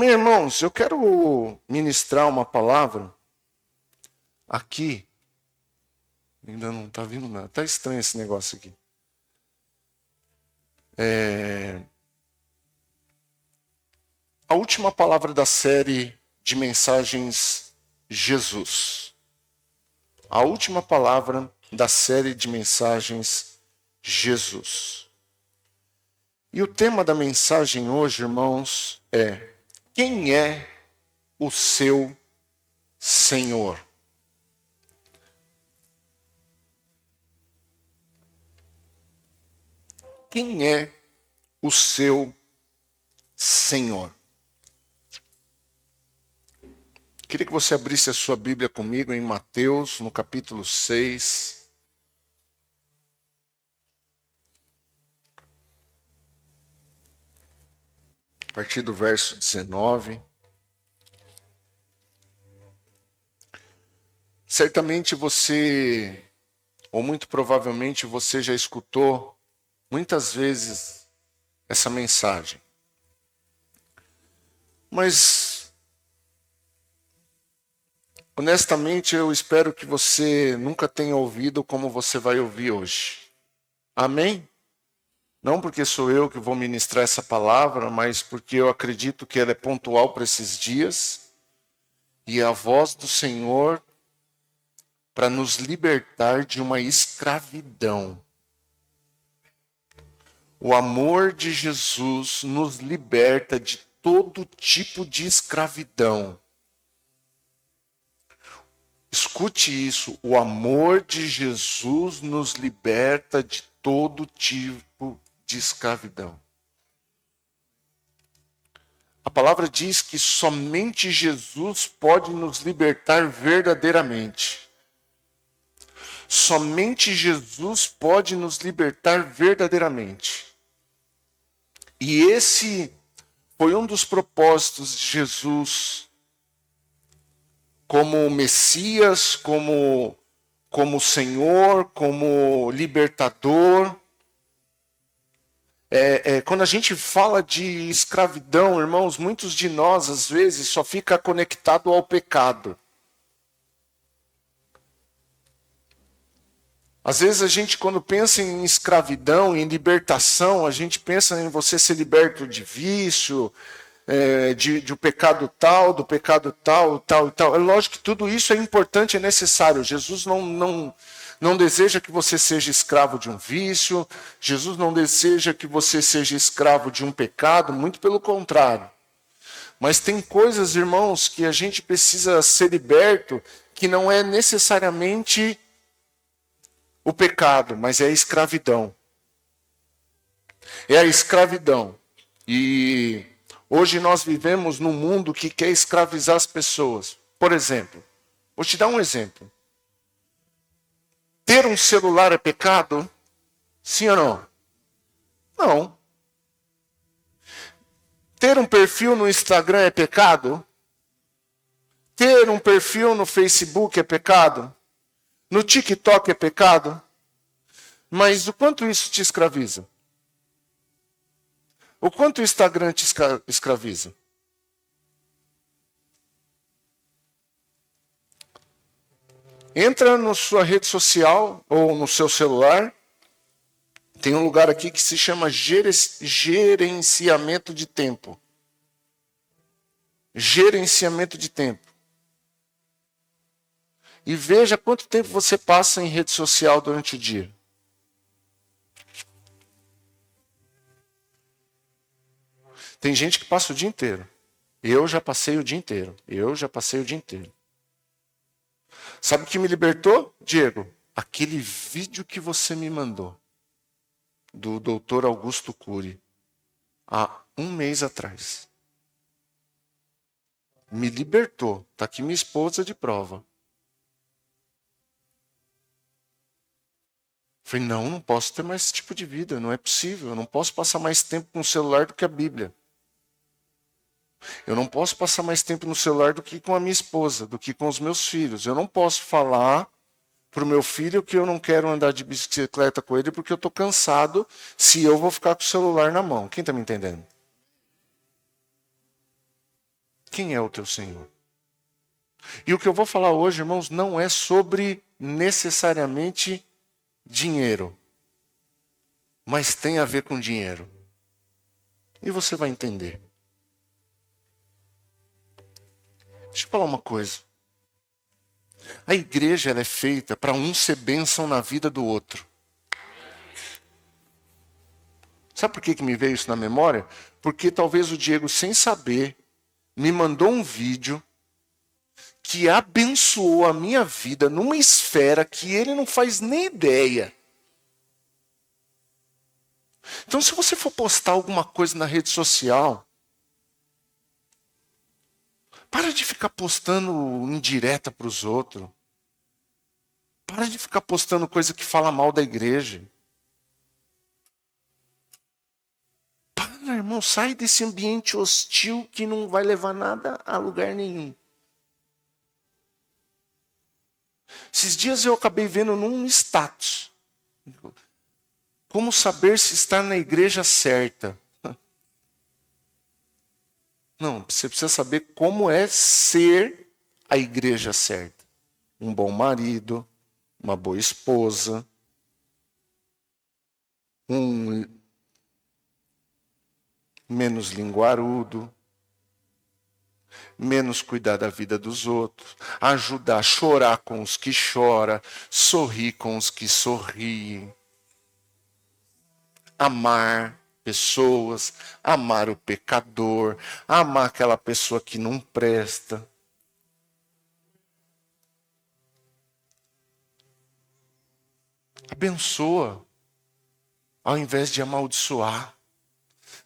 Amém, irmãos? Eu quero ministrar uma palavra aqui. Ainda não está vindo nada. Está estranho esse negócio aqui. A última palavra da série de mensagens Jesus. A última palavra da série de mensagens Jesus. E o tema da mensagem hoje, irmãos, é: quem é o seu Senhor? Quem é o seu Senhor? Queria que você abrisse a sua Bíblia comigo em Mateus, no capítulo 6. A partir do verso 19. Certamente você, ou muito provavelmente você já escutou muitas vezes essa mensagem. Mas, honestamente, eu espero que você nunca tenha ouvido como você vai ouvir hoje. Amém? Não porque sou eu que vou ministrar essa palavra, mas porque eu acredito que ela é pontual para esses dias. E a voz do Senhor para nos libertar de uma escravidão. O amor de Jesus nos liberta de todo tipo de escravidão. Escute isso, o amor de Jesus nos liberta de todo tipo de escravidão. A palavra diz que somente Jesus pode nos libertar verdadeiramente. Somente Jesus pode nos libertar verdadeiramente. E esse foi um dos propósitos de Jesus como Messias, como Senhor, como libertador. Quando a gente fala de escravidão, irmãos, muitos de nós, às vezes, só fica conectado ao pecado. Às vezes a gente, quando pensa em escravidão, em libertação, a gente pensa em você ser liberto de vício, de um pecado tal, do pecado tal. É lógico que tudo isso é importante, é necessário. Jesus não deseja que você seja escravo de um vício, Jesus não deseja que você seja escravo de um pecado, muito pelo contrário. Mas tem coisas, irmãos, que a gente precisa ser liberto, que não é necessariamente o pecado, mas é a escravidão. É a escravidão. E hoje nós vivemos num mundo que quer escravizar as pessoas. Por exemplo, vou te dar um exemplo. Ter um celular é pecado? Sim ou não? Não. Ter um perfil no Instagram é pecado? Ter um perfil no Facebook é pecado? No TikTok é pecado? Mas o quanto isso te escraviza? O quanto o Instagram te escraviza? Entra na sua rede social ou no seu celular. Tem um lugar aqui que se chama gerenciamento de tempo. Gerenciamento de tempo. E veja quanto tempo você passa em rede social durante o dia. Tem gente que passa o dia inteiro. Eu já passei o dia inteiro. Sabe o que me libertou, Diego? Aquele vídeo que você me mandou. Do Dr. Augusto Cury. Há um mês atrás. Me libertou. Está aqui minha esposa de prova. Falei, não posso ter mais esse tipo de vida. Não é possível. Eu não posso passar mais tempo com o celular do que a Bíblia. Eu não posso passar mais tempo no celular do que com a minha esposa, do que com os meus filhos. Eu não posso falar para o meu filho que eu não quero andar de bicicleta com ele porque eu estou cansado se eu vou ficar com o celular na mão. Quem está me entendendo? Quem é o teu Senhor? E o que eu vou falar hoje, irmãos, não é sobre necessariamente dinheiro, mas tem a ver com dinheiro. E você vai entender. Deixa eu falar uma coisa. A igreja ela é feita para um ser bênção na vida do outro. Sabe por que me veio isso na memória? Porque talvez o Diego, sem saber, me mandou um vídeo que abençoou a minha vida numa esfera que ele não faz nem ideia. Então, se você for postar alguma coisa na rede social, para de ficar postando indireta para os outros. Para de ficar postando coisa que fala mal da igreja. Para, irmão, sai desse ambiente hostil que não vai levar nada a lugar nenhum. Esses dias eu acabei vendo num status. Como saber se está na igreja certa? Não, você precisa saber como é ser a igreja certa. Um bom marido, uma boa esposa, um menos linguarudo, menos cuidar da vida dos outros, ajudar a chorar com os que choram, sorrir com os que sorriem, amar pessoas, amar o pecador, amar aquela pessoa que não presta. Abençoa, ao invés de amaldiçoar.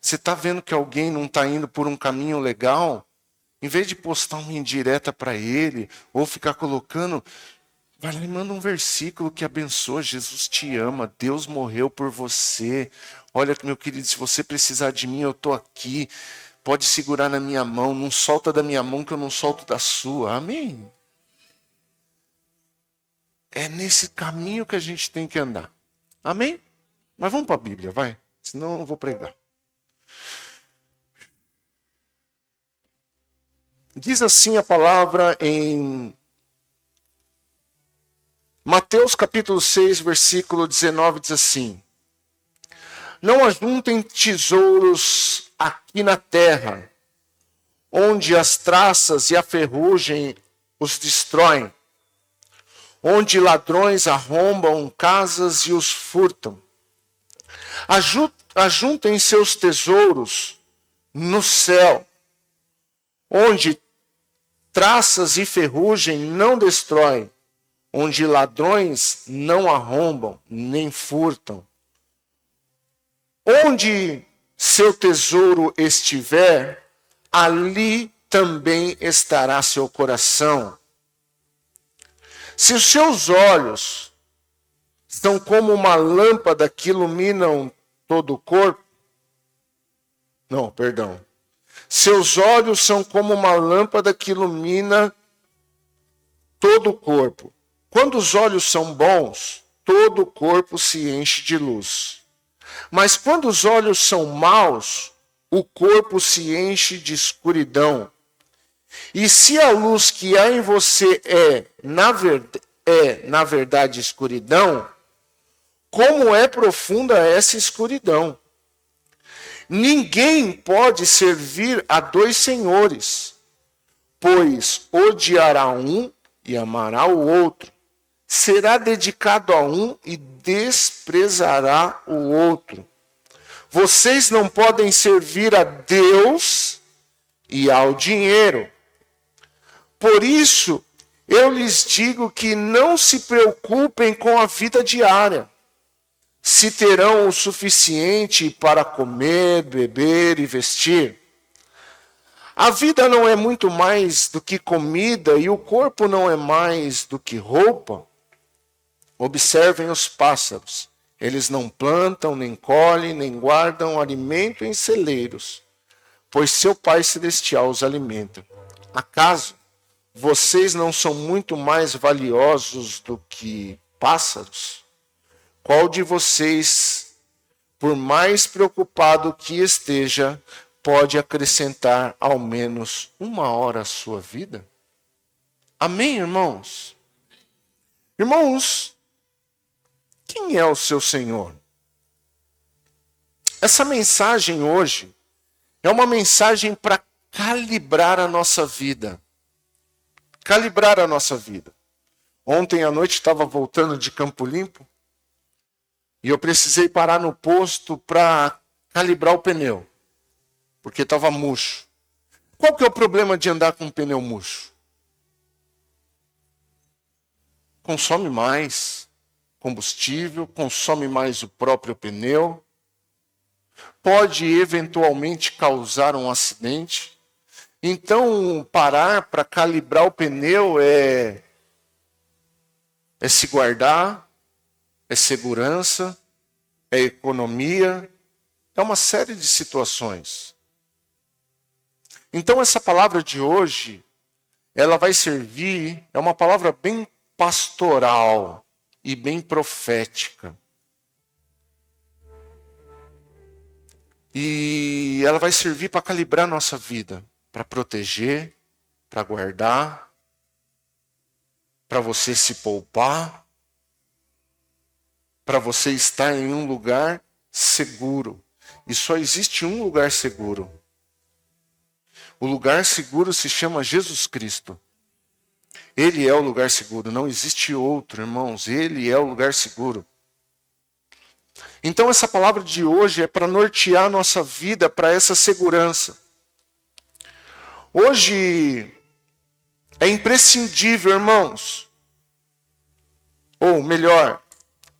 Você está vendo que alguém não está indo por um caminho legal? Em vez de postar uma indireta para ele, ou ficar colocando, vai lá e manda um versículo que abençoa. Jesus te ama, Deus morreu por você. Olha, meu querido, se você precisar de mim, eu estou aqui. Pode segurar na minha mão, não solta da minha mão que eu não solto da sua. Amém? É nesse caminho que a gente tem que andar. Amém? Mas vamos para a Bíblia, vai. Senão eu não vou pregar. Diz assim a palavra em Mateus capítulo 6, versículo 19, diz assim: Não ajuntem tesouros aqui na terra, onde as traças e a ferrugem os destroem, onde ladrões arrombam casas e os furtam. Ajuntem seus tesouros no céu, onde traças e ferrugem não destroem, onde ladrões não arrombam nem furtam. Onde seu tesouro estiver, ali também estará seu coração. Se os seus olhos são como uma lâmpada que iluminam todo o corpo, seus olhos são como uma lâmpada que ilumina todo o corpo. Quando os olhos são bons, todo o corpo se enche de luz. Mas quando os olhos são maus, o corpo se enche de escuridão. E se a luz que há em você na verdade, escuridão, como é profunda essa escuridão? Ninguém pode servir a dois senhores, pois odiará um e amará o outro. Será dedicado a um e desprezará o outro. Vocês não podem servir a Deus e ao dinheiro. Por isso, eu lhes digo que não se preocupem com a vida diária, se terão o suficiente para comer, beber e vestir. A vida não é muito mais do que comida e o corpo não é mais do que roupa. Observem os pássaros. Eles não plantam, nem colhem, nem guardam alimento em celeiros, pois seu Pai Celestial os alimenta. Acaso vocês não são muito mais valiosos do que pássaros? Qual de vocês, por mais preocupado que esteja, pode acrescentar ao menos 1 hora à sua vida? Amém, irmãos? Irmãos, quem é o seu Senhor? Essa mensagem hoje é uma mensagem para calibrar a nossa vida. Calibrar a nossa vida. Ontem à noite estava voltando de Campo Limpo e eu precisei parar no posto para calibrar o pneu, porque estava murcho. Qual que é o problema de andar com um pneu murcho? Consome mais combustível, consome mais o próprio pneu, pode eventualmente causar um acidente. Então, parar para calibrar o pneu é se guardar, é segurança, é economia, é uma série de situações. Então, essa palavra de hoje, ela vai servir, é uma palavra bem pastoral e bem profética. E ela vai servir para calibrar a nossa vida, para proteger, para guardar, para você se poupar, para você estar em um lugar seguro. E só existe um lugar seguro. O lugar seguro se chama Jesus Cristo. Ele é o lugar seguro, não existe outro, irmãos. Ele é o lugar seguro. Então essa palavra de hoje é para nortear a nossa vida para essa segurança. Hoje é imprescindível, irmãos. Ou melhor,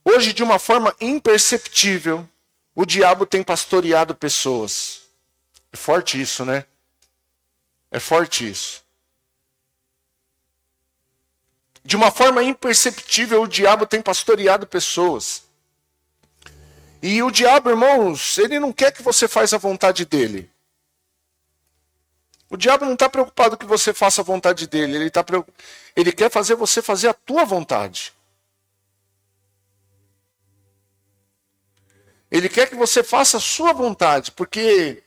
hoje de uma forma imperceptível, o diabo tem pastoreado pessoas. É forte isso, né? É forte isso. De uma forma imperceptível, o diabo tem pastoreado pessoas. E o diabo, irmãos, ele não quer que você faça a vontade dele. O diabo não está preocupado que você faça a vontade dele. Ele quer fazer você fazer a tua vontade. Ele quer que você faça a sua vontade, porque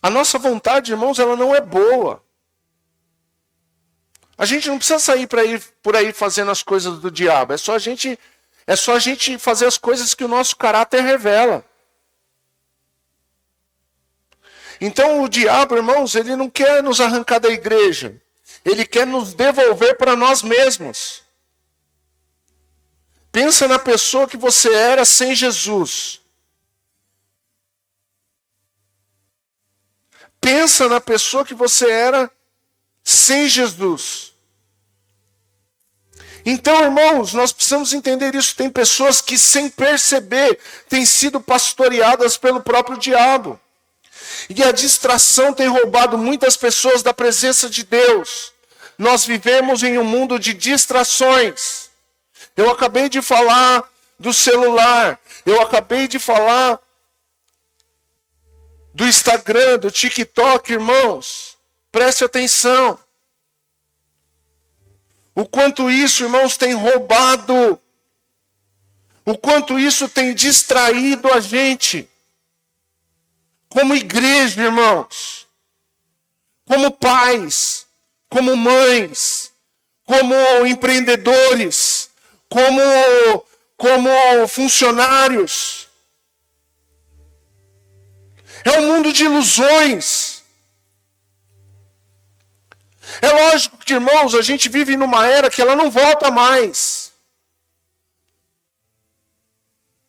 a nossa vontade, irmãos, ela não é boa. A gente não precisa sair por aí fazendo as coisas do diabo. É só a gente fazer as coisas que o nosso caráter revela. Então o diabo, irmãos, ele não quer nos arrancar da igreja. Ele quer nos devolver para nós mesmos. Pensa na pessoa que você era sem Jesus. Pensa na pessoa que você era sem Jesus. Então, irmãos, nós precisamos entender isso. Tem pessoas que, sem perceber, têm sido pastoreadas pelo próprio diabo. E a distração tem roubado muitas pessoas da presença de Deus. Nós vivemos em um mundo de distrações. Eu acabei de falar do celular. Eu acabei de falar do Instagram, do TikTok, irmãos. Preste atenção. O quanto isso, irmãos, tem roubado. O quanto isso tem distraído a gente. Como igreja, irmãos. Como pais. Como mães. Como empreendedores. Como funcionários. É um mundo de ilusões. É lógico que, irmãos, a gente vive numa era que ela não volta mais.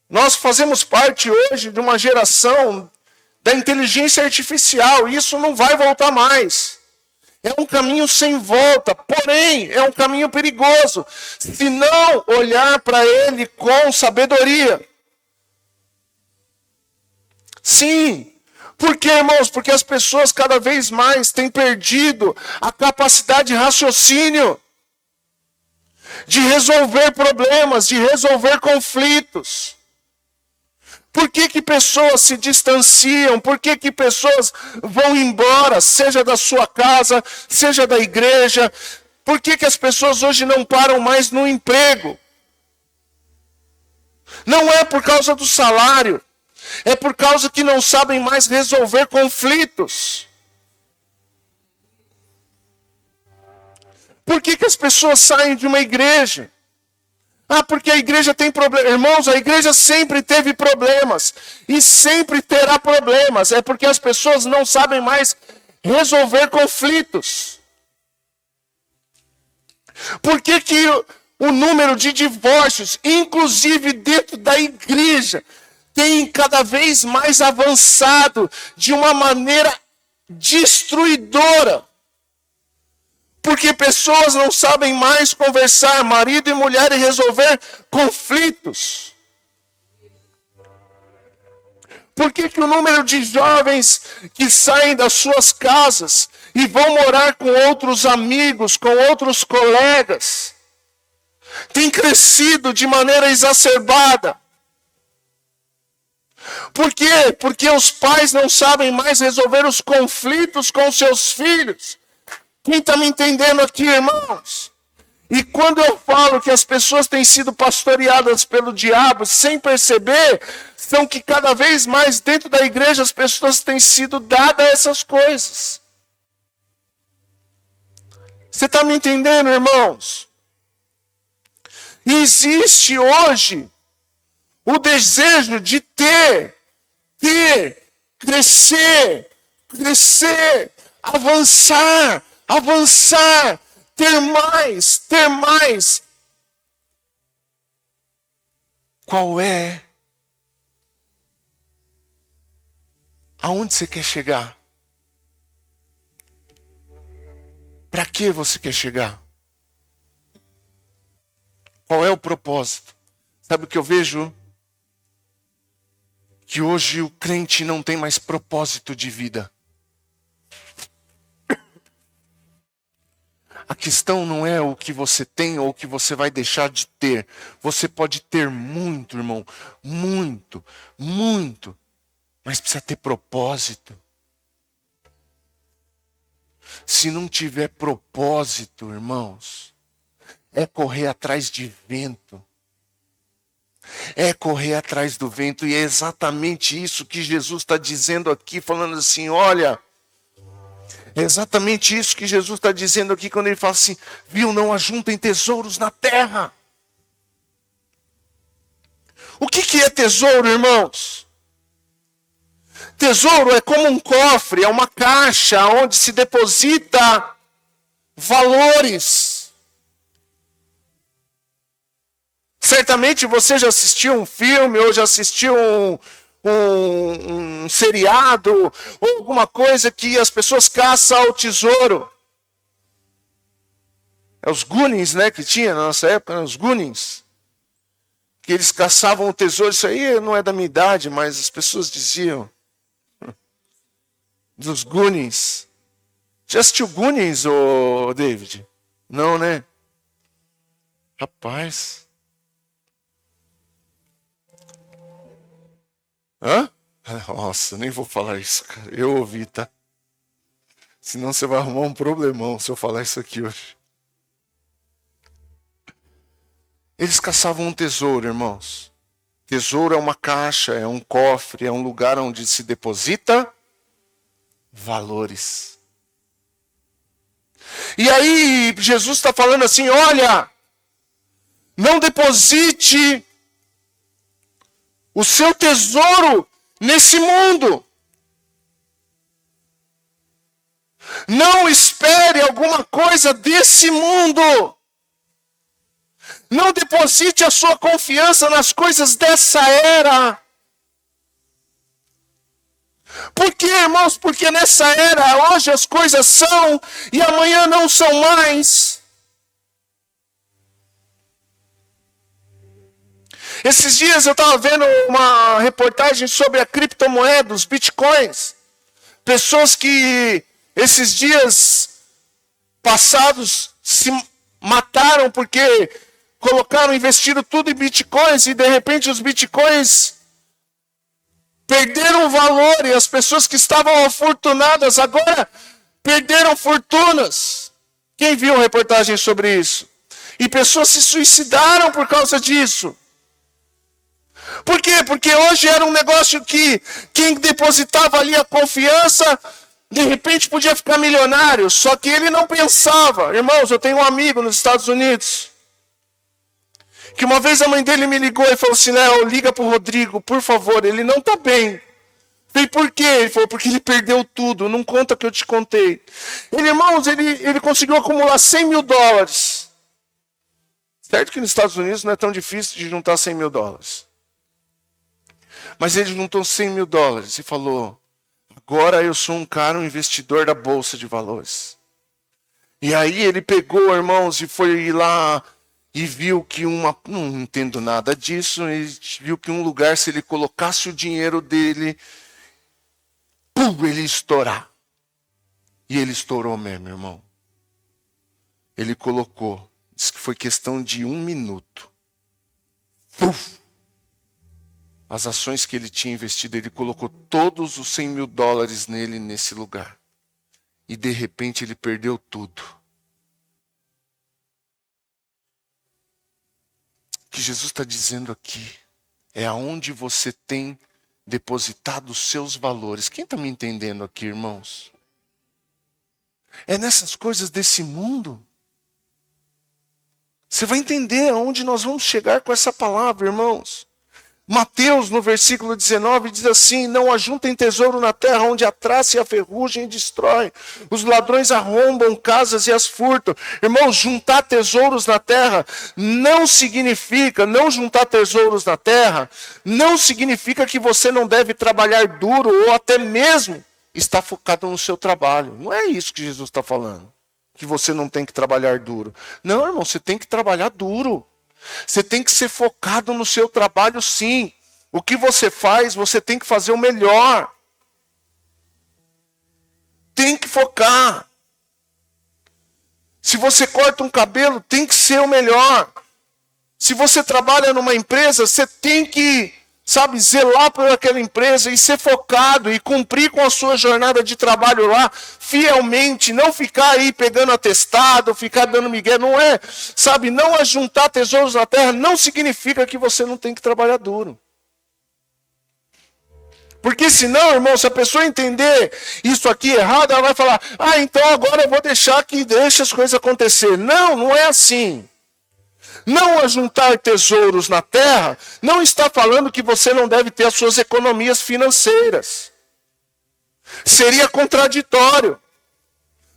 Nós fazemos parte hoje de uma geração da inteligência artificial, e isso não vai voltar mais. É um caminho sem volta, porém, é um caminho perigoso, se não olhar para ele com sabedoria. Sim. Por quê, irmãos? Porque as pessoas cada vez mais têm perdido a capacidade de raciocínio, de resolver problemas, de resolver conflitos. Por que pessoas se distanciam? Por que pessoas vão embora, seja da sua casa, seja da igreja? Por que as pessoas hoje não param mais no emprego? Não é por causa do salário. É por causa que não sabem mais resolver conflitos. Por que as pessoas saem de uma igreja? Porque a igreja tem problemas. Irmãos, a igreja sempre teve problemas. E sempre terá problemas. É porque as pessoas não sabem mais resolver conflitos. Por que o número de divórcios, inclusive dentro da igreja, tem cada vez mais avançado de uma maneira destruidora? Porque pessoas não sabem mais conversar, marido e mulher, e resolver conflitos. Por que o número de jovens que saem das suas casas e vão morar com outros amigos, com outros colegas, tem crescido de maneira exacerbada? Por quê? Porque os pais não sabem mais resolver os conflitos com seus filhos. Quem está me entendendo aqui, irmãos? E quando eu falo que as pessoas têm sido pastoreadas pelo diabo sem perceber, são que cada vez mais dentro da igreja as pessoas têm sido dadas essas coisas. Você está me entendendo, irmãos? E existe hoje o desejo de ter, crescer, avançar, ter mais. Qual é? Aonde você quer chegar? Para que você quer chegar? Qual é o propósito? Sabe o que eu vejo? Que hoje o crente não tem mais propósito de vida. A questão não é o que você tem ou o que você vai deixar de ter. Você pode ter muito, irmão. Muito. Mas precisa ter propósito. Se não tiver propósito, irmãos, é correr atrás de vento. É correr atrás do vento. E é exatamente isso que Jesus está dizendo aqui, falando assim, olha... É exatamente isso que Jesus está dizendo aqui quando ele fala assim, viu, não ajuntem tesouros na terra. O que é tesouro, irmãos? Tesouro é como um cofre, é uma caixa onde se deposita valores. Certamente você já assistiu um filme ou já assistiu um seriado, ou alguma coisa que as pessoas caçam ao tesouro. É os Goonies, né, que tinha na nossa época, os Goonies. Que eles caçavam o tesouro, isso aí não é da minha idade, mas as pessoas diziam. Dos Goonies. Já assistiu Goonies, ô David? Não, né? Rapaz. Hã? Nossa, nem vou falar isso, cara. Eu ouvi, tá? Senão você vai arrumar um problemão se eu falar isso aqui hoje. Eles caçavam um tesouro, irmãos. Tesouro é uma caixa, é um cofre, é um lugar onde se deposita valores. E aí Jesus está falando assim, olha, não deposite o seu tesouro nesse mundo. Não espere alguma coisa desse mundo. Não deposite a sua confiança nas coisas dessa era. Por quê, irmãos? Porque nessa era, hoje as coisas são e amanhã não são mais. Esses dias eu estava vendo uma reportagem sobre a criptomoeda, os bitcoins. Pessoas que esses dias passados se mataram porque investiram tudo em bitcoins e de repente os bitcoins perderam valor e as pessoas que estavam afortunadas agora perderam fortunas. Quem viu reportagem sobre isso? E pessoas se suicidaram por causa disso. Por quê? Porque hoje era um negócio que quem depositava ali a confiança, de repente podia ficar milionário. Só que ele não pensava. Irmãos, eu tenho um amigo nos Estados Unidos, que uma vez a mãe dele me ligou e falou assim, Léo, liga pro Rodrigo, por favor, ele não tá bem. Falei, por quê? Ele falou, porque ele perdeu tudo, não conta que eu te contei. Irmãos, ele conseguiu acumular $100 mil. Certo que nos Estados Unidos não é tão difícil de juntar $100 mil. Mas ele juntou $100 mil e falou, agora eu sou um cara, um investidor da Bolsa de Valores. E aí ele pegou, irmãos, e foi lá e viu que não entendo nada disso, e viu que um lugar, se ele colocasse o dinheiro dele, ele ia estourar. E ele estourou mesmo, irmão. Ele colocou, disse que foi questão de 1 minuto. As ações que ele tinha investido, ele colocou todos os $100 mil nele, nesse lugar. E de repente ele perdeu tudo. O que Jesus está dizendo aqui é aonde você tem depositado os seus valores. Quem está me entendendo aqui, irmãos? É nessas coisas desse mundo. Você vai entender aonde nós vamos chegar com essa palavra, irmãos. Mateus, no versículo 19, diz assim, não ajuntem tesouro na terra, onde a traça e a ferrugem destrói. Os ladrões arrombam casas e as furtam. Irmãos, juntar tesouros na terra não significa que você não deve trabalhar duro ou até mesmo estar focado no seu trabalho. Não é isso que Jesus está falando, que você não tem que trabalhar duro. Não, irmão, você tem que trabalhar duro. Você tem que ser focado no seu trabalho, sim. O que você faz, você tem que fazer o melhor. Tem que focar. Se você corta um cabelo, tem que ser o melhor. Se você trabalha numa empresa, você tem que, zelar por aquela empresa e ser focado e cumprir com a sua jornada de trabalho lá fielmente, não ficar aí pegando atestado, ficar dando migué, não é, não ajuntar tesouros na terra não significa que você não tem que trabalhar duro. Porque senão, irmão, se a pessoa entender isso aqui errado, ela vai falar, então agora eu vou deixar que deixe as coisas acontecer. Não, não é assim. Não ajuntar tesouros na terra não está falando que você não deve ter as suas economias financeiras. Seria contraditório.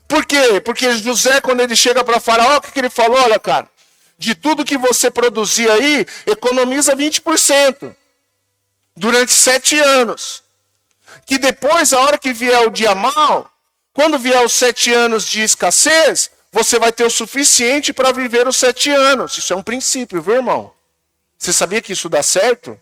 Por quê? Porque José, quando ele chega para Faraó, o que ele falou? Olha, cara, de tudo que você produzir aí, economiza 20%. Durante 7 anos. Que depois, a hora que vier o dia mau, quando vier os 7 anos de escassez, você vai ter o suficiente para viver os 7 anos. Isso é um princípio, viu, irmão? Você sabia que isso dá certo?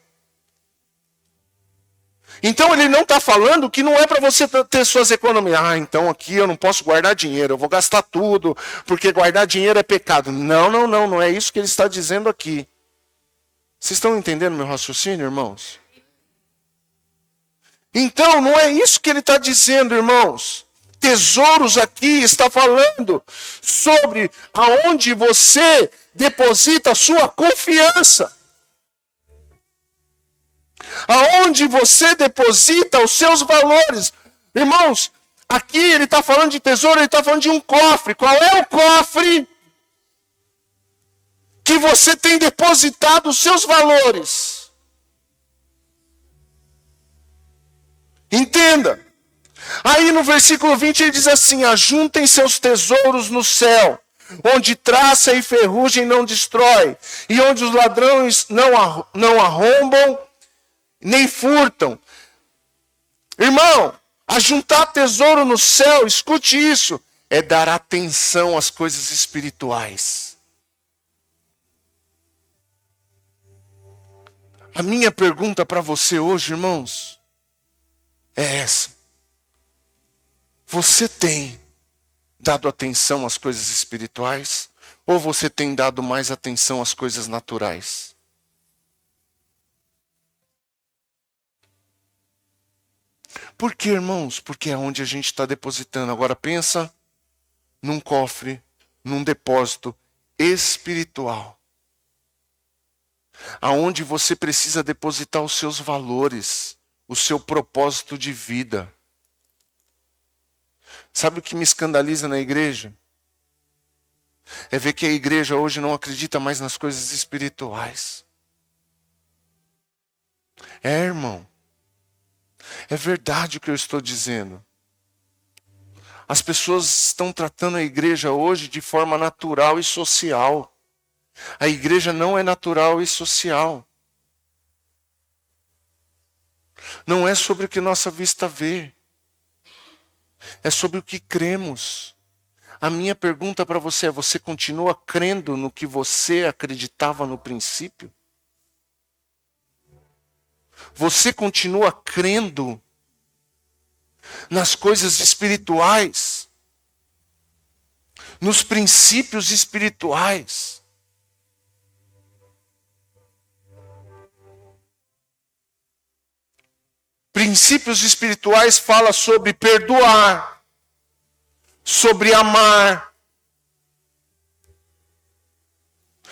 Então ele não está falando que não é para você ter suas economias. Então aqui eu não posso guardar dinheiro, eu vou gastar tudo, porque guardar dinheiro é pecado. Não é isso que ele está dizendo aqui. Vocês estão entendendo meu raciocínio, irmãos? Então não é isso que ele está dizendo, irmãos. Tesouros aqui está falando sobre aonde você deposita a sua confiança. Aonde você deposita os seus valores. Irmãos, aqui ele está falando de tesouro, ele está falando de um cofre. Qual é o cofre que você tem depositado os seus valores? Entenda. Aí no versículo 20 ele diz assim, ajuntem seus tesouros no céu, onde traça e ferrugem não destrói, e onde os ladrões não arrombam, nem furtam. Irmão, ajuntar tesouro no céu, escute isso, é dar atenção às coisas espirituais. A minha pergunta para você hoje, irmãos, é essa. Você tem dado atenção às coisas espirituais? Ou você tem dado mais atenção às coisas naturais? Por que, irmãos? Porque é onde a gente está depositando. Agora pensa num cofre, num depósito espiritual. aonde você precisa depositar os seus valores, o seu propósito de vida. Sabe o que me escandaliza na igreja? É ver que a igreja hoje não acredita mais nas coisas espirituais. Irmão, é verdade o que eu estou dizendo. As pessoas estão tratando a igreja hoje de forma natural e social. A igreja não é natural e social. Não é sobre o que nossa vista vê. É sobre o que cremos. A minha pergunta para você é: você continua crendo no que você acreditava no princípio? Você continua crendo nas coisas espirituais? Nos princípios espirituais? Princípios espirituais fala sobre perdoar, sobre amar,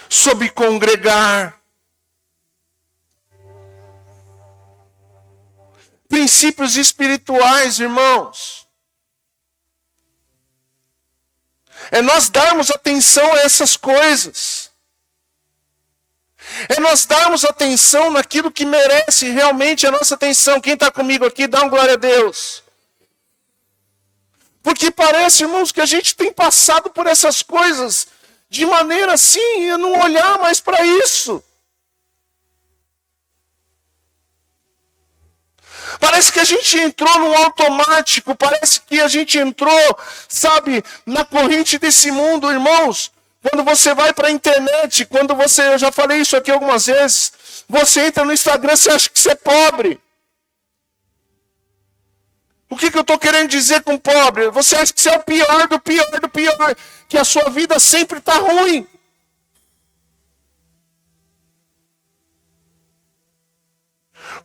sobre congregar. Princípios espirituais, irmãos. É nós darmos atenção a essas coisas. É nós darmos atenção naquilo que merece realmente a nossa atenção. Quem está comigo aqui, dá um glória a Deus. Porque parece, irmãos, que a gente tem passado por essas coisas de maneira assim, a não olhar mais para isso. Parece que a gente entrou num automático, parece que a gente entrou, sabe, na corrente desse mundo, irmãos. Quando você vai para a internet, quando você, eu já falei isso aqui algumas vezes, você entra no Instagram, você acha que você é pobre. O que eu estou querendo dizer com pobre? Você acha que você é o pior do pior do pior, que a sua vida sempre está ruim.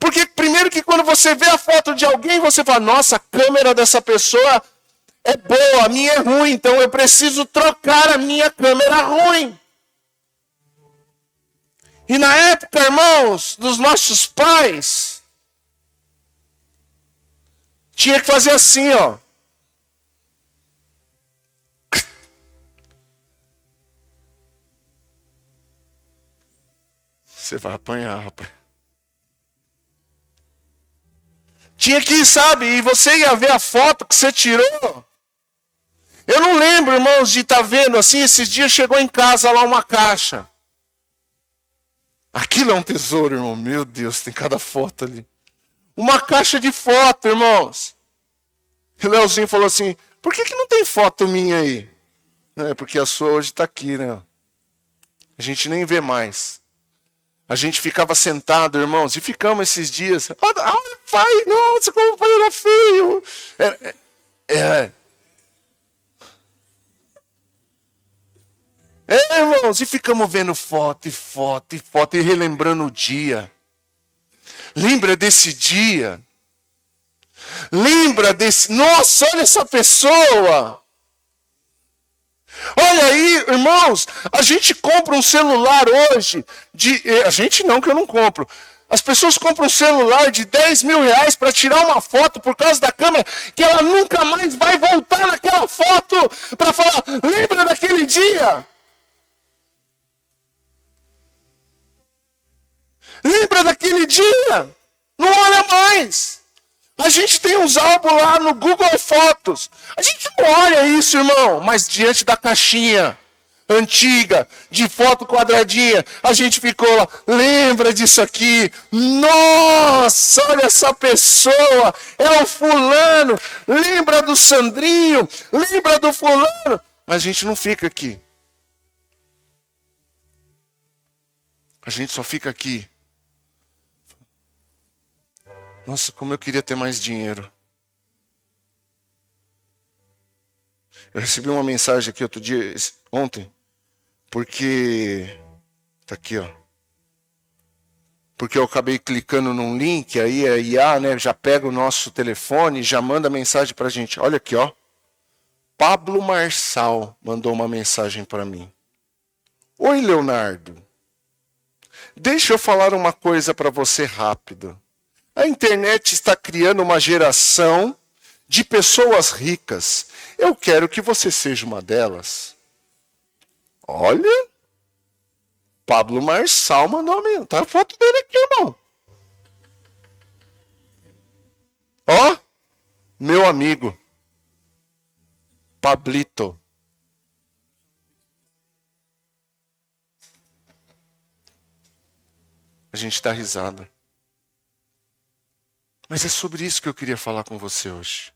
Porque primeiro que quando você vê a foto de alguém, você fala: nossa, a câmera dessa pessoa é boa, a minha é ruim, então eu preciso trocar a minha câmera ruim. E na época, irmãos, dos nossos pais, tinha que fazer assim, ó. Você vai apanhar, rapaz. Tinha que ir, sabe? E você ia ver a foto que você tirou. Eu não lembro, irmãos, de estar vendo assim, esses dias chegou em casa lá uma caixa. Aquilo é um tesouro, irmão. Meu Deus, tem cada foto ali. Uma caixa de foto, irmãos. E o Leozinho falou assim: por que não tem foto minha aí? É porque a sua hoje está aqui, né? A gente nem vê mais. A gente ficava sentado, irmãos, e ficamos esses dias. Olha, pai, nossa, como o pai era feio. Irmãos, e ficamos vendo foto, e relembrando o dia. Lembra desse dia? Lembra desse... Nossa, olha essa pessoa! Olha aí, irmãos, a gente compra um celular hoje, a gente não, que eu não compro. As pessoas compram um celular de 10 mil reais para tirar uma foto por causa da câmera, que ela nunca mais vai voltar naquela foto para falar: lembra daquele dia? Lembra daquele dia? Não olha mais. A gente tem uns álbuns lá no Google Fotos. A gente não olha isso, irmão, mas diante da caixinha antiga, de foto quadradinha, a gente ficou lá: lembra disso aqui? Nossa, olha essa pessoa, é o fulano. Lembra do Sandrinho? Lembra do fulano? Mas a gente não fica aqui. A gente só fica aqui. Nossa, como eu queria ter mais dinheiro. Eu recebi uma mensagem aqui ontem, porque... Tá aqui, ó. Porque eu acabei clicando num link, aí a IA, né, já pega o nosso telefone e já manda mensagem pra gente. Olha aqui, ó. Pablo Marçal mandou uma mensagem para mim. Oi, Leonardo. Deixa eu falar uma coisa para você rápido. A internet está criando uma geração de pessoas ricas. Eu quero que você seja uma delas. Olha, Pablo Marçal mandou mesmo. Tá a foto dele aqui, irmão. Ó, meu amigo. Pablito. A gente dá risada. Mas é sobre isso que eu queria falar com você hoje.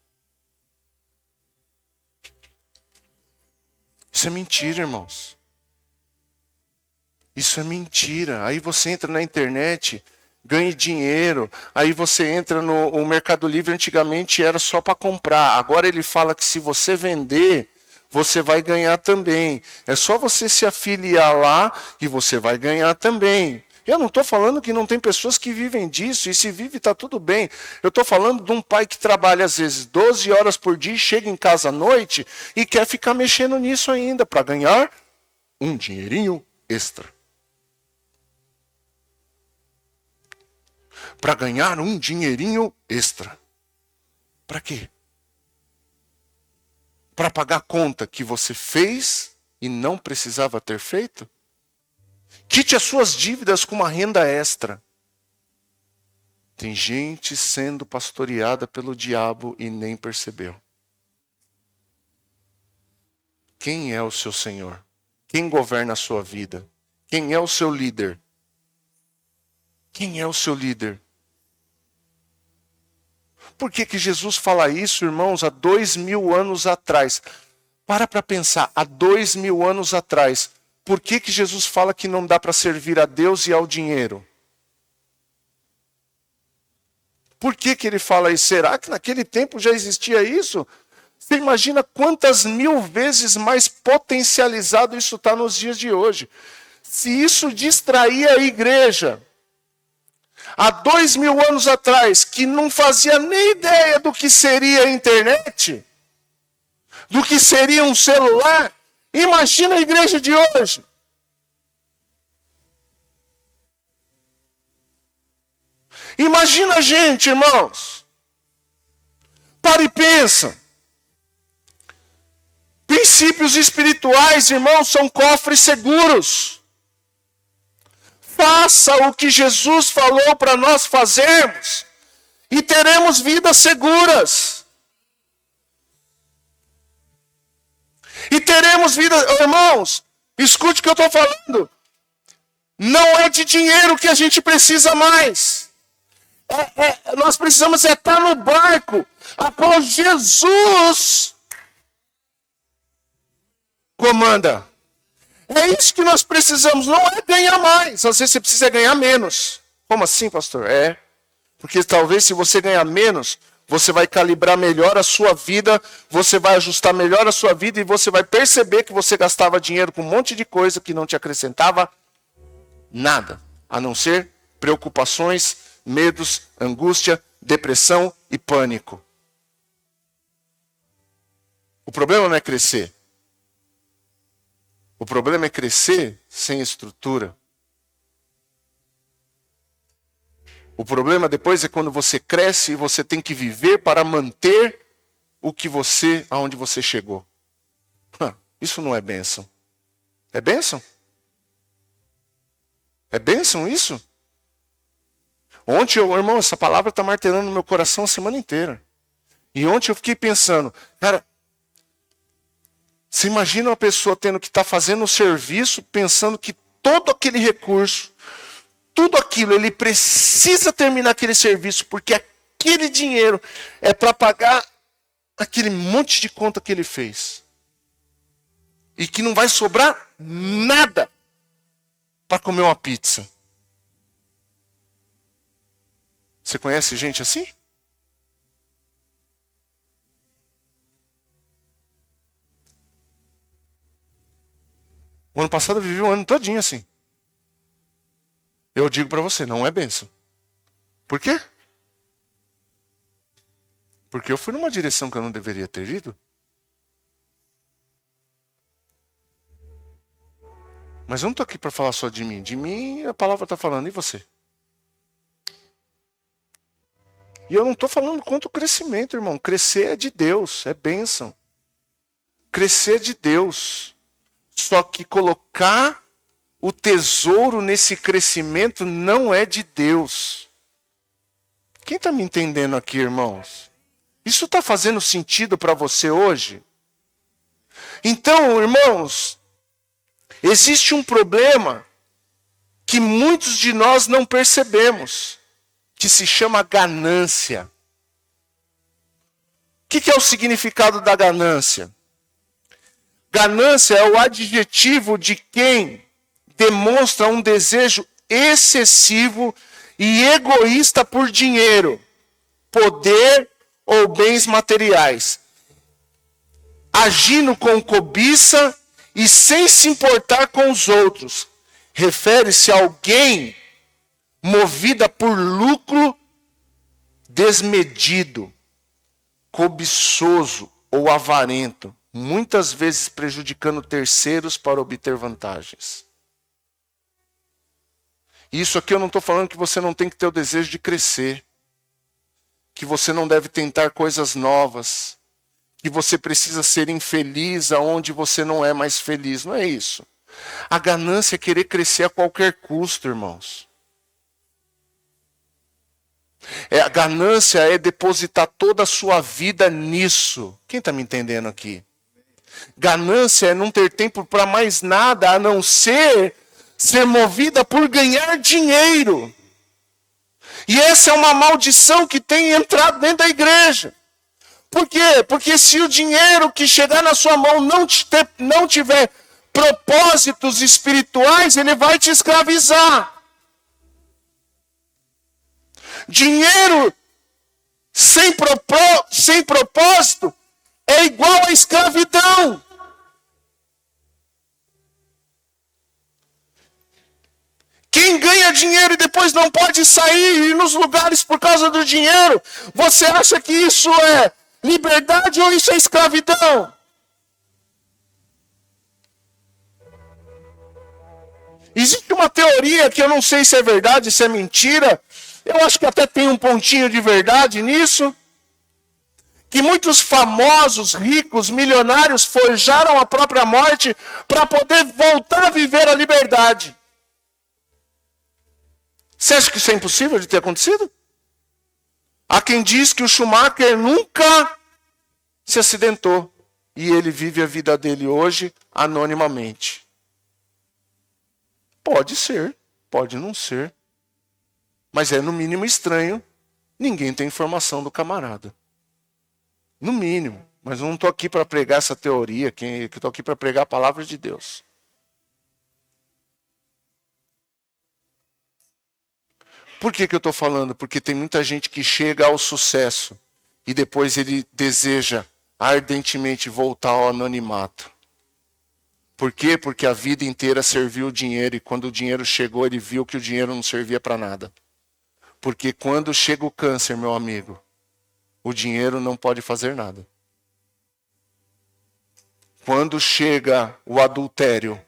Isso é mentira, irmãos. Isso é mentira. Aí você entra na internet, ganha dinheiro. Aí você entra no Mercado Livre, antigamente era só para comprar. Agora ele fala que se você vender, você vai ganhar também. É só você se afiliar lá e você vai ganhar também. Eu não estou falando que não tem pessoas que vivem disso, e se vive está tudo bem. Eu estou falando de um pai que trabalha às vezes 12 horas por dia, chega em casa à noite e quer ficar mexendo nisso ainda para ganhar um dinheirinho extra. Para ganhar um dinheirinho extra. Para quê? Para pagar a conta que você fez e não precisava ter feito? Quite as suas dívidas com uma renda extra. Tem gente sendo pastoreada pelo diabo e nem percebeu. Quem é o seu Senhor? Quem governa a sua vida? Quem é o seu líder? Quem é o seu líder? Por que Jesus fala isso, irmãos, há 2000 anos atrás? Para pensar, há 2000 anos atrás, por que Jesus fala que não dá para servir a Deus e ao dinheiro? Por que ele fala isso? Será que naquele tempo já existia isso? Você imagina quantas mil vezes mais potencializado isso está nos dias de hoje. Se isso distraía a igreja, há 2000 anos atrás, que não fazia nem ideia do que seria a internet, do que seria um celular, imagina a igreja de hoje. Imagina a gente, irmãos. Para e pensa. Princípios espirituais, irmãos, são cofres seguros. Faça o que Jesus falou para nós fazermos e teremos vidas seguras. E teremos vidas, irmãos, escute o que eu estou falando. Não é de dinheiro que a gente precisa mais. Nós precisamos estar no barco após Jesus comanda. É isso que nós precisamos, não é ganhar mais. Às vezes você precisa ganhar menos. Como assim, pastor? Porque talvez se você ganhar menos, você vai calibrar melhor a sua vida, você vai ajustar melhor a sua vida e você vai perceber que você gastava dinheiro com um monte de coisa que não te acrescentava nada, a não ser preocupações, medos, angústia, depressão e pânico. O problema não é crescer. O problema é crescer sem estrutura. O problema depois é quando você cresce e você tem que viver para manter aonde você chegou. Isso não é bênção. É bênção? É bênção isso? Ontem, irmão, essa palavra está martelando no meu coração a semana inteira. E ontem eu fiquei pensando, cara, você imagina uma pessoa tendo que estar fazendo o serviço, pensando que todo aquele recurso, tudo aquilo, ele precisa terminar aquele serviço, porque aquele dinheiro é para pagar aquele monte de conta que ele fez. E que não vai sobrar nada para comer uma pizza. Você conhece gente assim? O ano passado eu vivi um ano todinho assim. Eu digo para você, não é bênção. Por quê? Porque eu fui numa direção que eu não deveria ter ido. Mas eu não estou aqui para falar só de mim. De mim a palavra está falando, e você? E eu não estou falando contra o crescimento, irmão. Crescer é de Deus, é bênção. Crescer é de Deus. Só que colocar o tesouro nesse crescimento não é de Deus. Quem está me entendendo aqui, irmãos? Isso está fazendo sentido para você hoje? Então, irmãos, existe um problema que muitos de nós não percebemos, que se chama ganância. O que é o significado da ganância? Ganância é o adjetivo de quem demonstra um desejo excessivo e egoísta por dinheiro, poder ou bens materiais, agindo com cobiça e sem se importar com os outros. Refere-se a alguém movida por lucro desmedido, cobiçoso ou avarento, muitas vezes prejudicando terceiros para obter vantagens. Isso aqui eu não estou falando que você não tem que ter o desejo de crescer, que você não deve tentar coisas novas, que você precisa ser infeliz aonde você não é mais feliz. Não é isso. A ganância é querer crescer a qualquer custo, irmãos. A ganância é depositar toda a sua vida nisso. Quem está me entendendo aqui? Ganância é não ter tempo para mais nada a não ser movida por ganhar dinheiro. E essa é uma maldição que tem entrado dentro da igreja. Por quê? Porque se o dinheiro que chegar na sua mão não tiver propósitos espirituais, ele vai te escravizar. Dinheiro sem propósito é igual à escravidão. Quem ganha dinheiro e depois não pode sair e ir nos lugares por causa do dinheiro, você acha que isso é liberdade ou isso é escravidão? Existe uma teoria que eu não sei se é verdade, se é mentira. Eu acho que até tem um pontinho de verdade nisso. Que muitos famosos, ricos, milionários forjaram a própria morte para poder voltar a viver a liberdade. Você acha que isso é impossível de ter acontecido? Há quem diz que o Schumacher nunca se acidentou. E ele vive a vida dele hoje anonimamente. Pode ser, pode não ser. Mas é no mínimo estranho. Ninguém tem informação do camarada. No mínimo. Mas eu não estou aqui para pregar essa teoria. Eu estou aqui para pregar a palavra de Deus. Por que eu estou falando? Porque tem muita gente que chega ao sucesso e depois ele deseja ardentemente voltar ao anonimato. Por quê? Porque a vida inteira serviu o dinheiro e quando o dinheiro chegou ele viu que o dinheiro não servia para nada. Porque quando chega o câncer, meu amigo, o dinheiro não pode fazer nada. Quando chega o adultério,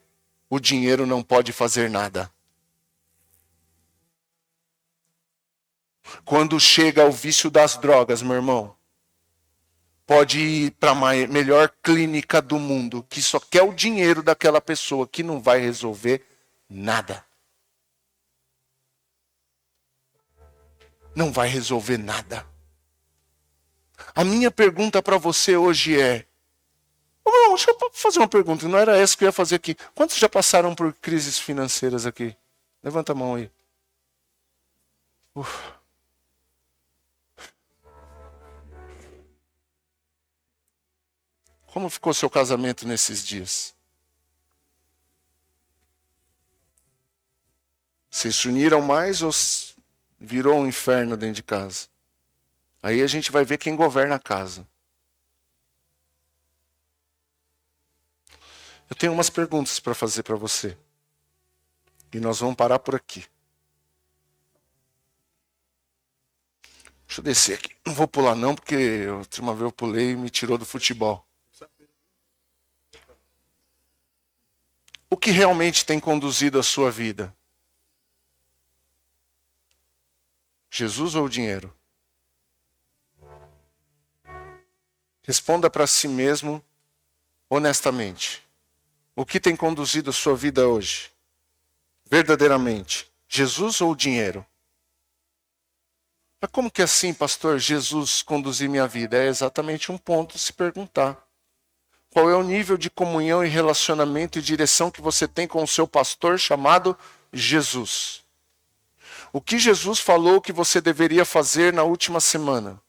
o dinheiro não pode fazer nada. Quando chega o vício das drogas, meu irmão, pode ir para a melhor clínica do mundo, que só quer o dinheiro daquela pessoa, que não vai resolver nada. Não vai resolver nada. A minha pergunta para você hoje é... Não, deixa eu fazer uma pergunta, não era essa que eu ia fazer aqui. Quantos já passaram por crises financeiras aqui? Levanta a mão aí. Como ficou seu casamento nesses dias? Vocês se uniram mais ou virou um inferno dentro de casa? Aí a gente vai ver quem governa a casa. Eu tenho umas perguntas para fazer para você. E nós vamos parar por aqui. Deixa eu descer aqui. Não vou pular não, porque a última vez eu pulei e me tirou do futebol. O que realmente tem conduzido a sua vida? Jesus ou o dinheiro? Responda para si mesmo honestamente. O que tem conduzido a sua vida hoje? Verdadeiramente, Jesus ou o dinheiro? Mas como que assim, pastor, Jesus conduzir minha vida? É exatamente um ponto se perguntar. Qual é o nível de comunhão e relacionamento e direção que você tem com o seu pastor chamado Jesus? O que Jesus falou que você deveria fazer na última semana?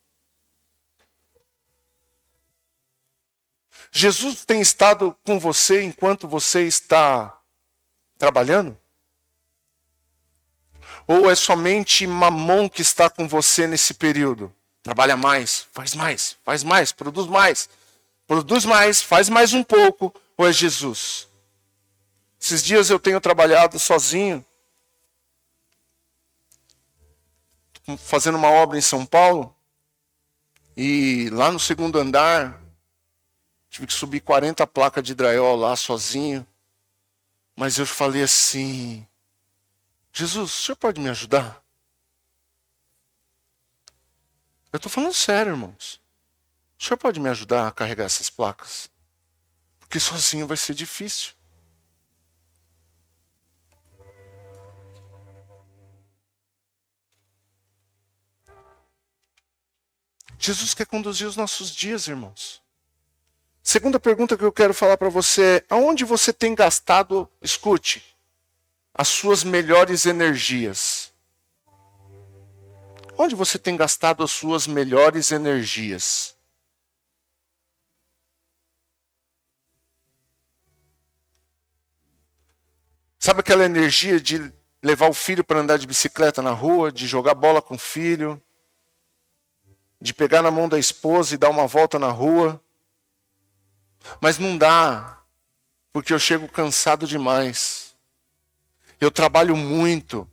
Jesus tem estado com você enquanto você está trabalhando? Ou é somente Mamon que está com você nesse período? Trabalha mais, faz mais, produz mais. Produz mais, faz mais um pouco, ou é Jesus? Esses dias eu tenho trabalhado sozinho, fazendo uma obra em São Paulo, e lá no segundo andar, tive que subir 40 placas de drywall lá sozinho, mas eu falei assim, Jesus, o senhor pode me ajudar? Eu estou falando sério, irmãos. O senhor pode me ajudar a carregar essas placas? Porque sozinho vai ser difícil. Jesus quer conduzir os nossos dias, irmãos. Segunda pergunta que eu quero falar para você é: aonde você tem gastado, escute, as suas melhores energias? Onde você tem gastado as suas melhores energias? Sabe aquela energia de levar o filho para andar de bicicleta na rua, de jogar bola com o filho, de pegar na mão da esposa e dar uma volta na rua? Mas não dá, porque eu chego cansado demais. Eu trabalho muito.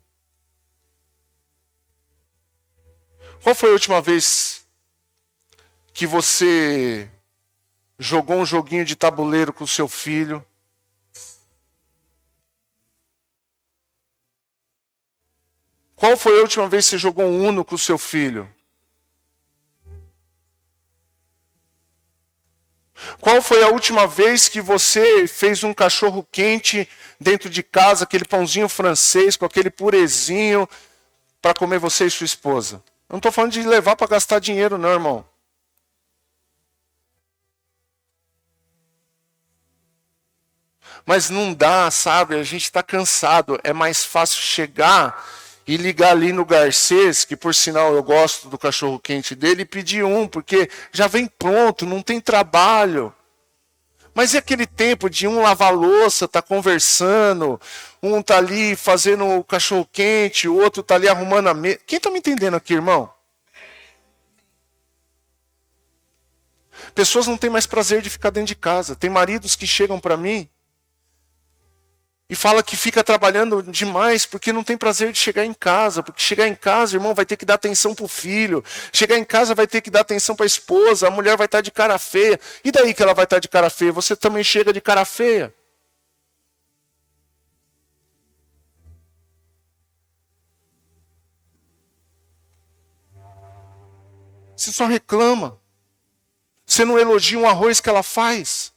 Qual foi a última vez que você jogou um joguinho de tabuleiro com o seu filho? Qual foi a última vez que você jogou um Uno com o seu filho? Qual foi a última vez que você fez um cachorro quente dentro de casa, aquele pãozinho francês com aquele purezinho para comer você e sua esposa? Eu não estou falando de levar para gastar dinheiro não, irmão. Mas não dá, sabe? A gente está cansado. É mais fácil chegar e ligar ali no Garcês, que por sinal eu gosto do cachorro quente dele, e pedir um, porque já vem pronto, não tem trabalho. Mas é aquele tempo de um lavar louça, tá conversando, um tá ali fazendo o cachorro quente, o outro tá ali arrumando a mesa. Quem tá me entendendo aqui, irmão? Pessoas não têm mais prazer de ficar dentro de casa. Tem maridos que chegam para mim e fala que fica trabalhando demais porque não tem prazer de chegar em casa. Porque chegar em casa, irmão, vai ter que dar atenção para o filho. Chegar em casa vai ter que dar atenção para a esposa. A mulher vai estar de cara feia. E daí que ela vai estar de cara feia? Você também chega de cara feia. Você só reclama. Você não elogia um arroz que ela faz.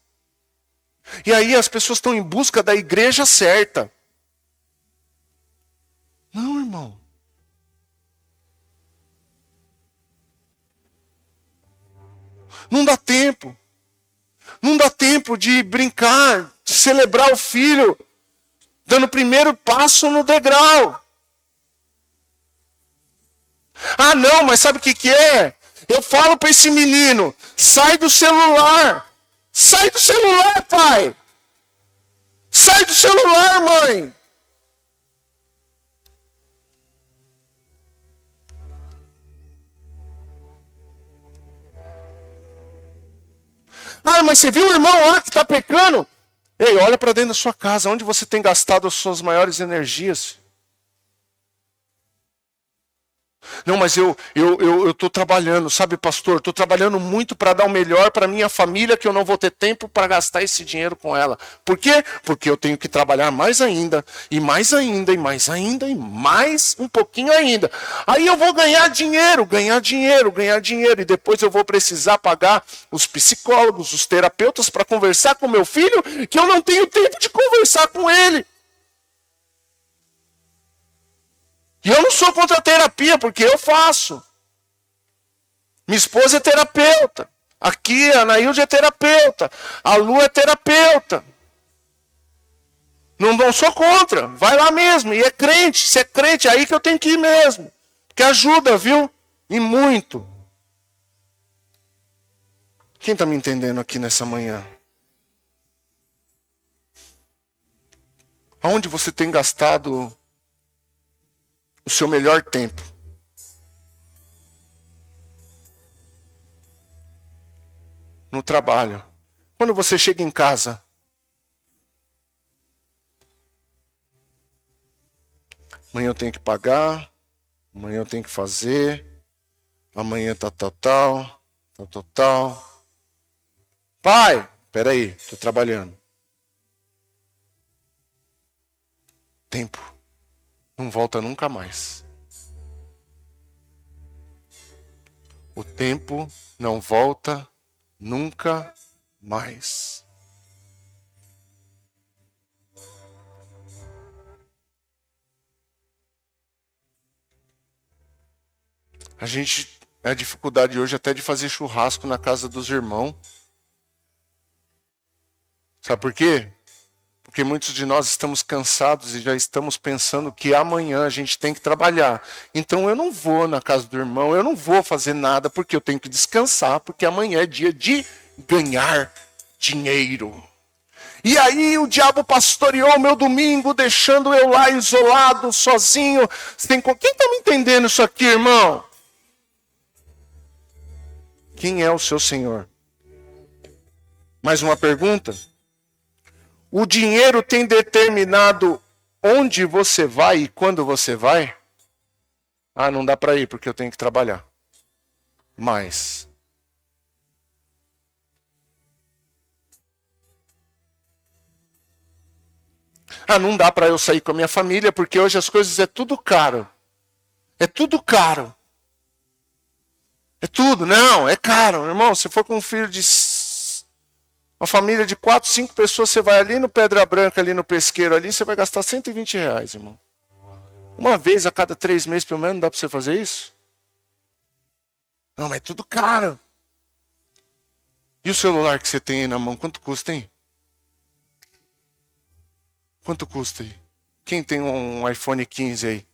E aí as pessoas estão em busca da igreja certa. Não, irmão. Não dá tempo. Não dá tempo de brincar, de celebrar o filho, dando o primeiro passo no degrau. Ah, não, mas sabe o que é? Eu falo para esse menino, sai do celular. Sai do celular, pai. Sai do celular, mãe. Ah, mas você viu o irmão lá que está pecando? Ei, olha para dentro da sua casa, onde você tem gastado as suas maiores energias. Não, mas eu estou trabalhando, sabe, pastor? Estou trabalhando muito para dar o melhor para minha família, que eu não vou ter tempo para gastar esse dinheiro com ela. Por quê? Porque eu tenho que trabalhar mais ainda, e mais ainda, e mais ainda, e mais um pouquinho ainda. Aí eu vou ganhar dinheiro, e depois eu vou precisar pagar os psicólogos, os terapeutas para conversar com meu filho, que eu não tenho tempo de conversar com ele. E eu não sou contra a terapia, porque eu faço. Minha esposa é terapeuta. Aqui a Anaílde é terapeuta. A Lu é terapeuta. Não sou contra. Vai lá mesmo. E é crente. Se é crente, é aí que eu tenho que ir mesmo. Que ajuda, viu? E muito. Quem está me entendendo aqui nessa manhã? Aonde você tem gastado o seu melhor tempo? No trabalho. Quando você chega em casa, amanhã eu tenho que pagar, amanhã eu tenho que fazer, amanhã tal. Pai, peraí, estou trabalhando. Tempo não volta nunca mais. O tempo não volta nunca mais. A dificuldade hoje até de fazer churrasco na casa dos irmãos. Sabe por quê? Porque muitos de nós estamos cansados e já estamos pensando que amanhã a gente tem que trabalhar. Então eu não vou na casa do irmão, eu não vou fazer nada porque eu tenho que descansar, porque amanhã é dia de ganhar dinheiro. E aí o diabo pastoreou o meu domingo, deixando eu lá isolado, sozinho. Quem está me entendendo isso aqui, irmão? Quem é o seu Senhor? Mais uma pergunta? O dinheiro tem determinado onde você vai e quando você vai? Ah, não dá para ir porque eu tenho que trabalhar. Mas não dá para eu sair com a minha família porque hoje as coisas é tudo caro. É tudo caro. É tudo, não, é caro. Irmão, se for com um filho de uma família de 4, 5 pessoas, você vai ali no Pedra Branca, ali no pesqueiro, ali, você vai gastar R$120, irmão. Uma vez a cada 3 meses, pelo menos, não dá para você fazer isso? Não, mas é tudo caro. E o celular que você tem aí na mão, quanto custa, hein? Quanto custa aí? Quem tem um iPhone 15 aí?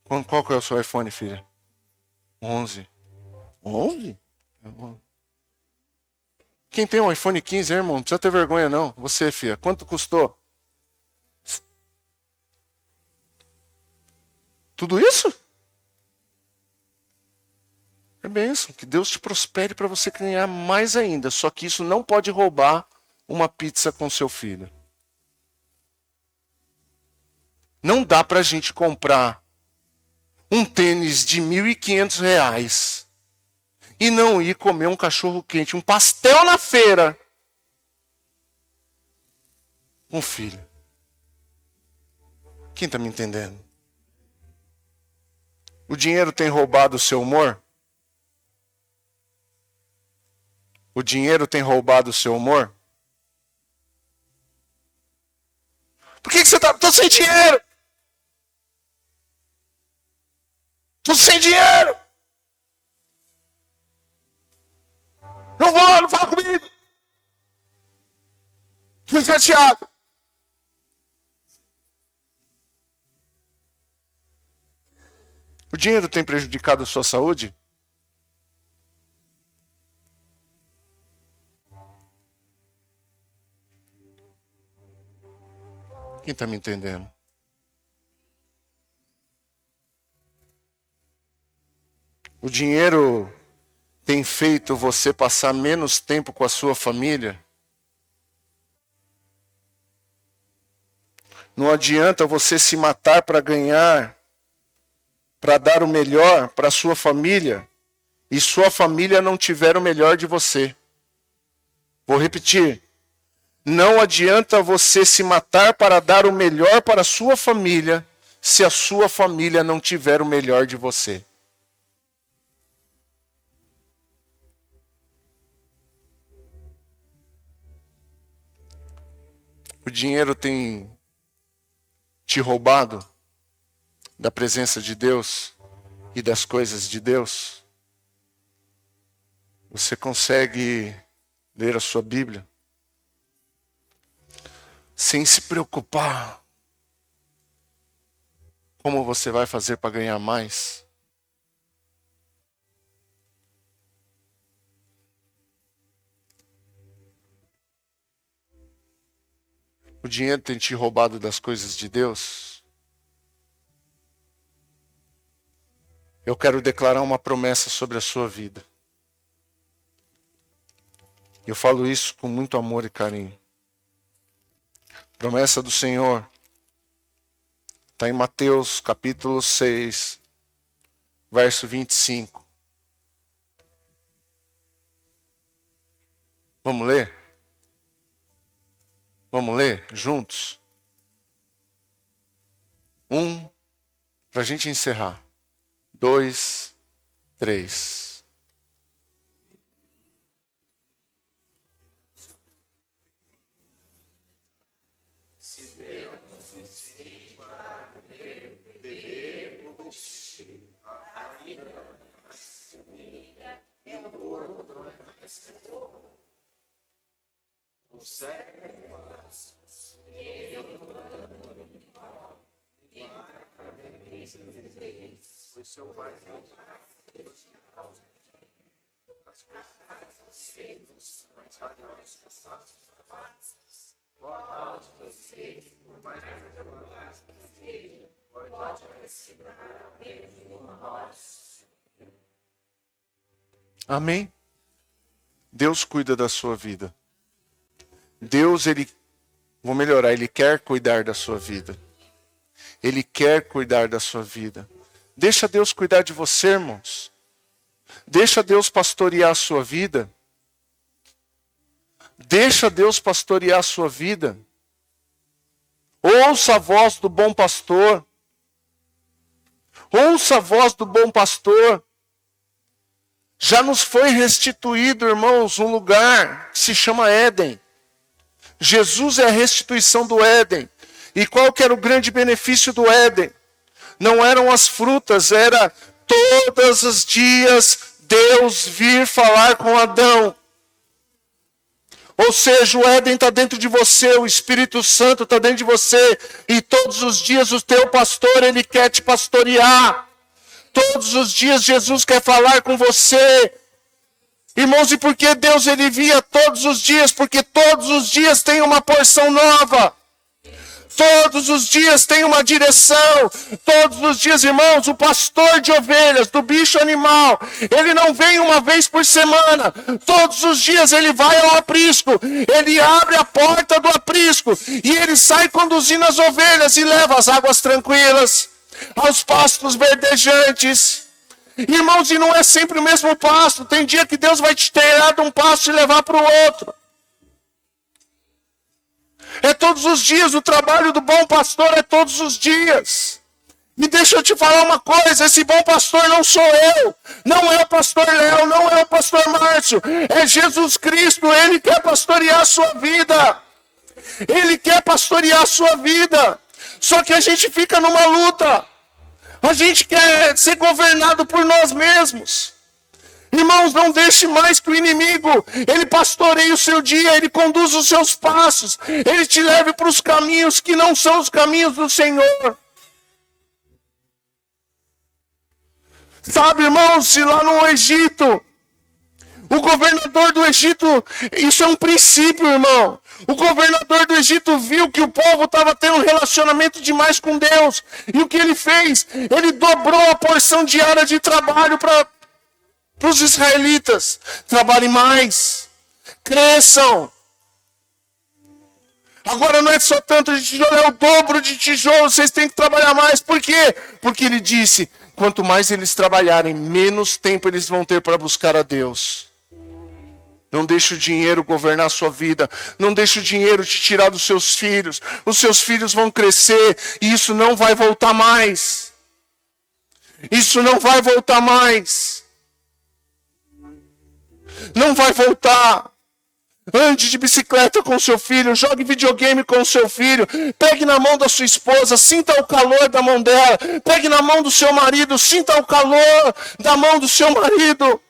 Qual que é o seu iPhone, filha? 11. 11? Quem tem um iPhone 15, irmão, não precisa ter vergonha não. Você, filha, quanto custou? Tudo isso? É bênção. Que Deus te prospere para você ganhar mais ainda. Só que isso não pode roubar uma pizza com seu filho. Não dá para a gente comprar um tênis de R$1.500 e não ir comer um cachorro quente, um pastel na feira com o filho. Quem está me entendendo? O dinheiro tem roubado o seu humor? O dinheiro tem roubado o seu humor? Por que você está... Estou sem dinheiro! Estou sem dinheiro! Não fala comigo! Estou chateado! O dinheiro tem prejudicado a sua saúde? Quem está me entendendo? O dinheiro tem feito você passar menos tempo com a sua família? Não adianta você se matar para para dar o melhor para sua família e sua família não tiver o melhor de você. Vou repetir. Não adianta você se matar para dar o melhor para a sua família se a sua família não tiver o melhor de você. O dinheiro tem te roubado da presença de Deus e das coisas de Deus? Você consegue ler a sua Bíblia sem se preocupar como você vai fazer para ganhar mais? O dinheiro tem te roubado das coisas de Deus? Eu quero declarar uma promessa sobre a sua vida. Eu falo isso com muito amor e carinho. Promessa do Senhor está em Mateus capítulo 6, verso 25. Vamos ler? Vamos ler juntos? 1, para a gente encerrar. 2, 3. Amém? Deus cuida da sua vida. Deus, vou melhorar, Ele quer cuidar da sua vida. Ele quer cuidar da sua vida. Deixa Deus cuidar de você, irmãos. Deixa Deus pastorear a sua vida. Deixa Deus pastorear a sua vida. Ouça a voz do bom pastor. Ouça a voz do bom pastor. Já nos foi restituído, irmãos, um lugar que se chama Éden. Jesus é a restituição do Éden. E qual que era o grande benefício do Éden? Não eram as frutas, era todos os dias Deus vir falar com Adão. Ou seja, o Éden está dentro de você, o Espírito Santo está dentro de você. E todos os dias o teu pastor, ele quer te pastorear. Todos os dias Jesus quer falar com você. Irmãos, e por que Deus ele via todos os dias? Porque todos os dias tem uma porção nova. Todos os dias tem uma direção. Todos os dias, irmãos, o pastor de ovelhas, do bicho animal, ele não vem uma vez por semana. Todos os dias ele vai ao aprisco. Ele abre a porta do aprisco. E ele sai conduzindo as ovelhas e leva às águas tranquilas, aos pastos verdejantes. Irmãos, e não é sempre o mesmo pasto. Tem dia que Deus vai te tirar de um pasto e levar para o outro. É todos os dias, o trabalho do bom pastor é todos os dias. E deixa eu te falar uma coisa, esse bom pastor não sou eu, não é o pastor Léo, não é o pastor Márcio, é Jesus Cristo, Ele quer pastorear a sua vida. Ele quer pastorear a sua vida. Só que a gente fica numa luta. A gente quer ser governado por nós mesmos. Irmãos, não deixe mais que o inimigo, ele pastoreie o seu dia, ele conduz os seus passos, ele te leve para os caminhos que não são os caminhos do Senhor. Sabe, irmãos, se lá no Egito, o governador do Egito, isso é um princípio, irmão. O governador do Egito viu que o povo estava tendo um relacionamento demais com Deus. E o que ele fez? Ele dobrou a porção diária de trabalho para os israelitas. Trabalhem mais. Cresçam. Agora não é só tanto de tijolo, é o dobro de tijolo. Vocês têm que trabalhar mais. Por quê? Porque ele disse, quanto mais eles trabalharem, menos tempo eles vão ter para buscar a Deus. Não deixe o dinheiro governar a sua vida. Não deixe o dinheiro te tirar dos seus filhos. Os seus filhos vão crescer e isso não vai voltar mais. Isso não vai voltar mais. Não vai voltar. Ande de bicicleta com seu filho, jogue videogame com seu filho, pegue na mão da sua esposa, sinta o calor da mão dela, pegue na mão do seu marido, sinta o calor da mão do seu marido.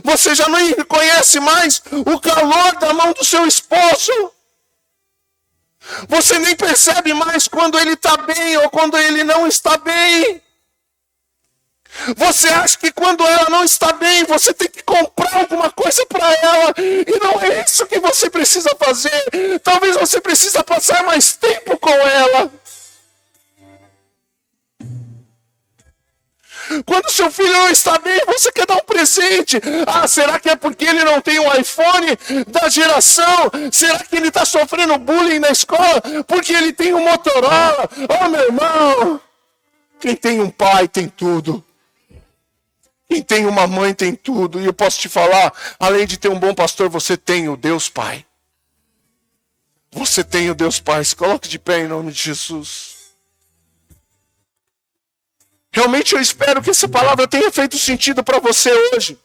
Você já não reconhece mais o calor da mão do seu esposo. Você nem percebe mais quando ele está bem ou quando ele não está bem. Você acha que quando ela não está bem, você tem que comprar alguma coisa para ela. E não é isso que você precisa fazer. Talvez você precisa passar mais tempo com ela. Quando seu filho não está bem, você quer dar um presente. Ah, será que é porque ele não tem um iPhone da geração? Será que ele está sofrendo bullying na escola porque ele tem um Motorola? Oh, meu irmão, quem tem um pai tem tudo. Quem tem uma mãe tem tudo. E eu posso te falar, além de ter um bom pastor, você tem o Deus Pai. Você tem o Deus Pai. Se coloque de pé em nome de Jesus. Realmente eu espero que essa palavra tenha feito sentido para você hoje.